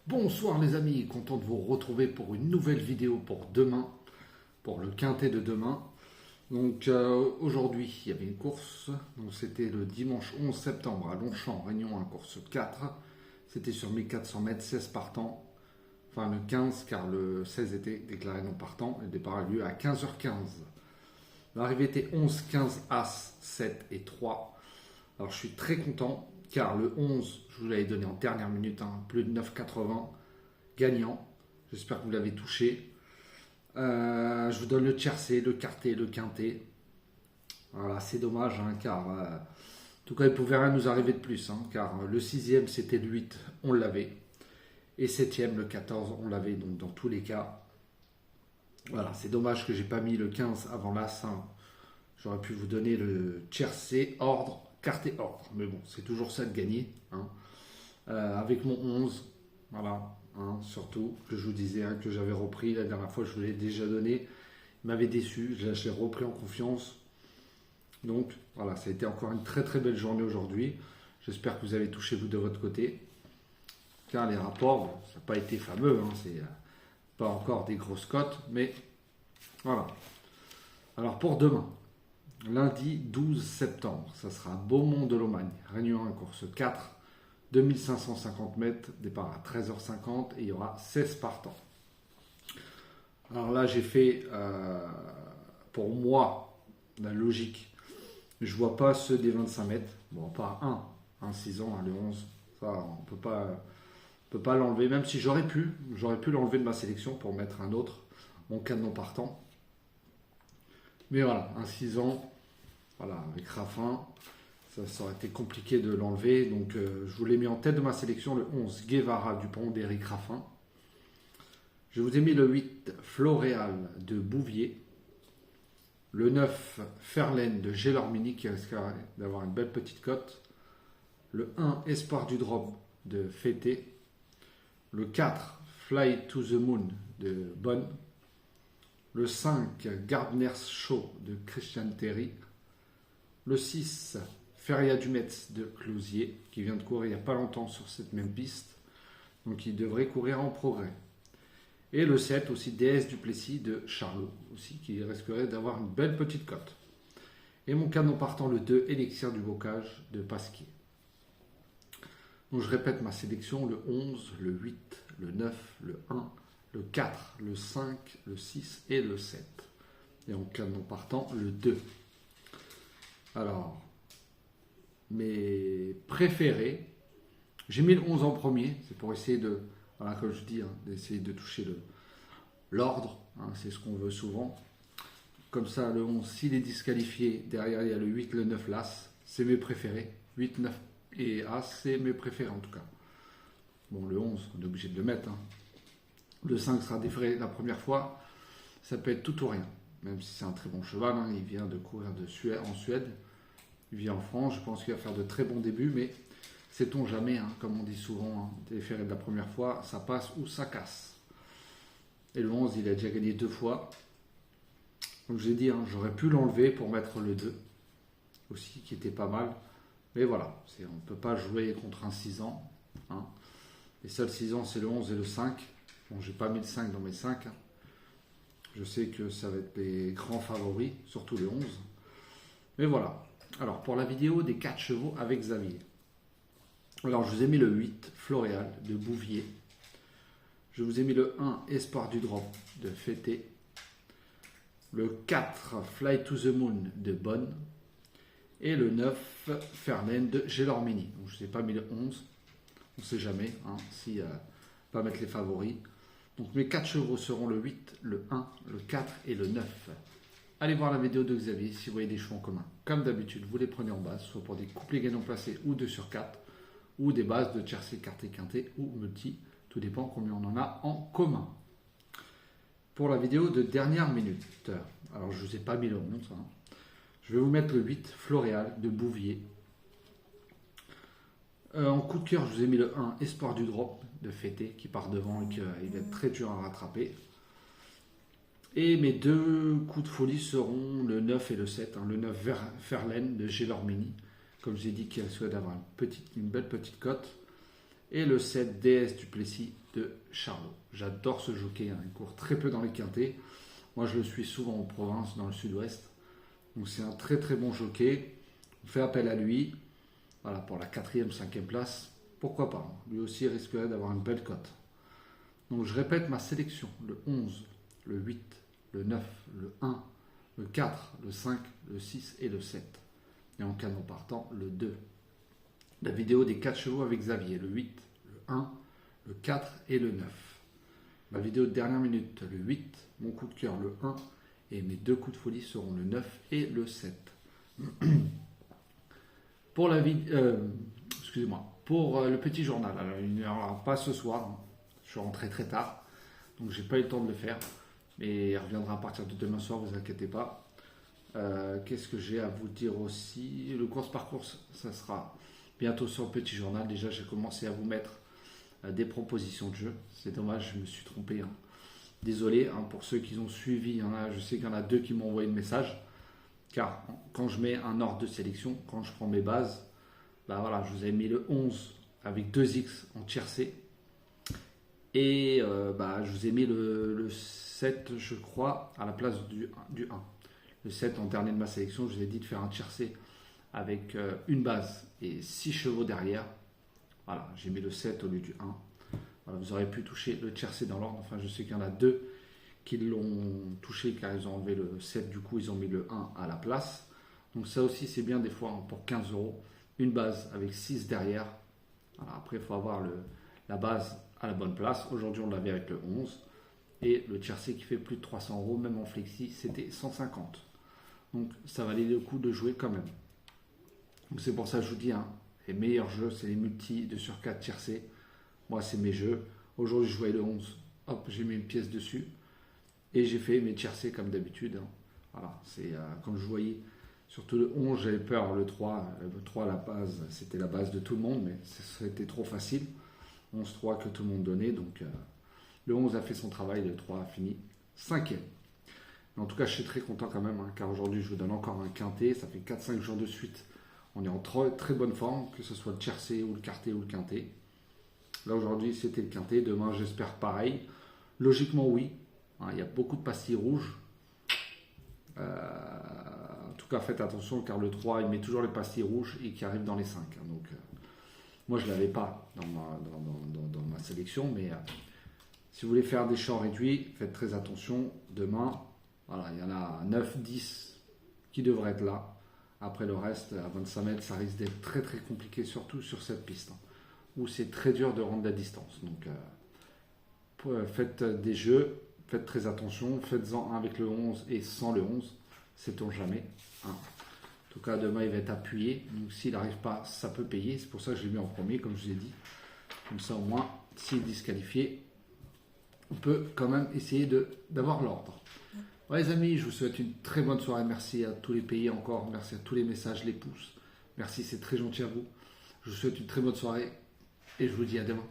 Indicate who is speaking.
Speaker 1: Bonsoir les amis, content de vous retrouver pour une nouvelle vidéo pour demain, pour le quintet de demain. Donc aujourd'hui il y avait une course, donc c'était le dimanche 11 septembre à Longchamp, Réunion 1, course 4. C'était sur 1400 mètres, 16 partants, enfin le 15 car le 16 était déclaré non partant. Le départ a lieu à 15h15. L'arrivée était 11, 15, As, 7 et 3. Alors je suis très content car le 11, je vous l'avais donné en dernière minute, plus de 9,80 gagnant. J'espère que vous l'avez touché. Je vous donne le tiercé, le quarté, le quintet. Voilà, c'est dommage car en tout cas il ne pouvait rien nous arriver de plus car le 6e c'était le 8, on l'avait. Et 7e, le 14, on l'avait. Donc dans tous les cas, voilà, c'est dommage que j'ai pas mis le 15 avant l'As. J'aurais pu vous donner le tiercé, ordre, quarté, ordre. Mais bon, c'est toujours ça de gagner. Avec mon 11, voilà. Surtout que je vous disais que j'avais repris la dernière fois, je vous l'ai déjà donné, il m'avait déçu, je l'ai repris en confiance. Donc voilà, ça a été encore une très très belle journée aujourd'hui. J'espère que vous avez touché vous de votre côté, car les rapports, ça n'a pas été fameux, c'est pas encore des grosses cotes, mais voilà. Alors pour demain, lundi 12 septembre, ça sera Beaumont de Lomagne, Réunion 1, course 4. 2550 mètres, départ à 13h50 et il y aura 16 partants. Alors là, j'ai fait, pour moi, la logique, je vois pas ceux des 25 mètres. Bon, pas un 6 ans, le 11, ça, on peut pas l'enlever, même si j'aurais pu l'enlever de ma sélection pour mettre un autre, mon canon partant. Mais voilà, un 6 ans, voilà, avec Raffin. Ça aurait été compliqué de l'enlever, donc je vous l'ai mis en tête de ma sélection, le 11 Guevara Dupont d'Éric Raffin. Je vous ai mis le 8 Floréal de Bouvier, le 9 Ferlaine de Gélormini qui risquerait d'avoir une belle petite cote, le 1 Espoir du Drop de Fété, le 4 Fly to the Moon de Bonne, le 5 Gardner's Show de Christian Terry, le 6 Feria du Metz de Closier, qui vient de courir il n'y a pas longtemps sur cette même piste, donc il devrait courir en progrès. Et le 7 aussi, DS du Plessis de Charlot, aussi, qui risquerait d'avoir une belle petite cote. Et mon canon partant, le 2, Élixir du Bocage de Pasquier. Donc je répète ma sélection, le 11, le 8, le 9, le 1, le 4, le 5, le 6 et le 7. Et mon canon partant, le 2. Alors, mes préférés, j'ai mis le 11 en premier, c'est pour essayer de, voilà, comme je dis, d'essayer de toucher l'ordre, c'est ce qu'on veut souvent. Comme ça, le 11, s'il est disqualifié, derrière il y a le 8, le 9, l'As, c'est mes préférés. 8, 9 et As, c'est mes préférés en tout cas. Bon, le 11, on est obligé de le mettre. Le 5 sera déféré la première fois, ça peut être tout ou rien, même si c'est un très bon cheval, il vient de courir en Suède. Il vit en France, je pense qu'il va faire de très bons débuts, mais sait-on jamais, comme on dit souvent, déféré de la première fois, ça passe ou ça casse. Et le 11, il a déjà gagné 2 fois. Donc j'ai dit, j'aurais pu l'enlever pour mettre le 2, aussi, qui était pas mal. Mais voilà, on ne peut pas jouer contre un 6 ans. Les seuls 6 ans, c'est le 11 et le 5. Bon, j'ai pas mis le 5 dans mes 5. Je sais que ça va être les grands favoris, surtout le 11. Mais voilà. Alors, pour la vidéo des 4 chevaux avec Xavier. Alors, je vous ai mis le 8, Floréal, de Bouvier. Je vous ai mis le 1, Espoir du Drop, de Fété. Le 4, Fly to the Moon, de Bonne. Et le 9, Ferlaine, de Gélormini. Donc, je ne vous ai pas mis le 11. On ne sait jamais, si pas mettre les favoris. Donc, mes 4 chevaux seront le 8, le 1, le 4 et le 9. Allez voir la vidéo de Xavier si vous voyez des chevaux en commun. Comme d'habitude, vous les prenez en base, soit pour des couplets gagnants placés ou 2 sur 4, ou des bases de tiercé, quarté, quinté ou multi. Tout dépend combien on en a en commun. Pour la vidéo de dernière minute, alors je ne vous ai pas mis le 11, je vais vous mettre le 8, Floréal de Bouvier. En coup de cœur, je vous ai mis le 1, Espoir du Drop de Fété, qui part devant et qui va être très dur à rattraper. Et mes 2 coups de folie seront le 9 et le 7. Le 9 Ferlaine de Gélormini, comme j'ai dit, qui souhaite avoir une belle petite cote. et le 7 DS Duplessis de Charlot. J'adore ce jockey, hein. Il court très peu dans les quintés. Moi, je le suis souvent en province, dans le sud-ouest. Donc, c'est un très très bon jockey. On fait appel à lui. Voilà, pour la 4e, 5e place. Pourquoi pas, hein. Lui aussi risquerait d'avoir une belle cote. Donc, je répète ma sélection. Le 11, le 8, le 9, le 1, le 4, le 5, le 6 et le 7. Et en canon partant, le 2. La vidéo des 4 chevaux avec Xavier, le 8, le 1, le 4 et le 9. Ma vidéo de dernière minute, le 8, mon coup de cœur, le 1, et mes 2 coups de folie seront le 9 et le 7. Pour la pour le petit journal, alors pas ce soir, hein. Je suis rentré très tard, donc j'ai pas eu le temps de le faire, mais il reviendra à partir de demain soir, vous inquiétez pas. Qu'est-ce que j'ai à vous dire aussi? Le course par course, ça sera bientôt sur le petit journal. Déjà, j'ai commencé à vous mettre des propositions de jeu. C'est dommage, je me suis trompé, hein. Désolé, hein, pour ceux qui ont suivi. Je sais qu'il y en a 2 qui m'ont envoyé le message. Car quand je mets un ordre de sélection, quand je prends mes bases, bah voilà, je vous ai mis le 11 avec 2X en tiercé. Et je vous ai mis le 7, je crois, à la place du 1. Le 7 en dernier de ma sélection, je vous ai dit de faire un tiercé avec une base et 6 chevaux derrière. Voilà, j'ai mis le 7 au lieu du 1. Voilà, vous aurez pu toucher le tiercé dans l'ordre. Enfin, je sais qu'il y en a 2 qui l'ont touché car ils ont enlevé le 7. Du coup, ils ont mis le 1 à la place. Donc ça aussi, c'est bien des fois, hein, pour 15 €. Une base avec 6 derrière. Voilà, après, il faut avoir la base à la bonne place. Aujourd'hui, on l'avait avec le 11. Et le tiercé qui fait plus de 300 €, même en flexi, c'était 150. Donc ça valait le coup de jouer quand même. Donc c'est pour ça que je vous dis, hein, les meilleurs jeux, c'est les multis de sur 4 tiercé. Moi, c'est mes jeux. Aujourd'hui, je jouais le 11. Hop, j'ai mis une pièce dessus. Et j'ai fait mes tiercés comme d'habitude, hein. Voilà, c'est comme je voyais. Surtout le 11, j'avais peur. Le 3, la base, c'était la base de tout le monde, mais c'était trop facile. 11-3 que tout le monde donnait. Donc le 11 a fait son travail, le 3 a fini 5e. En tout cas, je suis très content quand même, hein, car aujourd'hui, je vous donne encore un quintet. Ça fait 4-5 jours de suite. On est en très bonne forme, que ce soit le tiercé ou le quarté ou le quintet. Là, aujourd'hui, c'était le quintet. Demain, j'espère pareil. Logiquement, oui. Hein, il y a beaucoup de pastilles rouges. En tout cas, faites attention, car le 3, il met toujours les pastilles rouges et qui arrivent dans les 5. Hein, donc, moi, je ne l'avais pas dans ma sélection, mais si vous voulez faire des champs réduits, faites très attention. Demain, voilà, il y en a 9, 10 qui devraient être là. Après le reste, à 25 mètres, ça risque d'être très très compliqué, surtout sur cette piste, hein, où c'est très dur de rendre la distance. Donc faites des jeux, faites très attention, faites-en un avec le 11 et sans le 11, sait-on jamais, hein. En tout cas, demain, il va être appuyé. Donc s'il n'arrive pas, ça peut payer. C'est pour ça que je l'ai mis en premier, comme je vous ai dit. Comme ça, au moins, s'il est disqualifié, on peut quand même essayer d'avoir l'ordre. Ouais, les amis, je vous souhaite une très bonne soirée. Merci à tous les pays encore. Merci à tous les messages, les pouces. Merci, c'est très gentil à vous. Je vous souhaite une très bonne soirée et je vous dis à demain.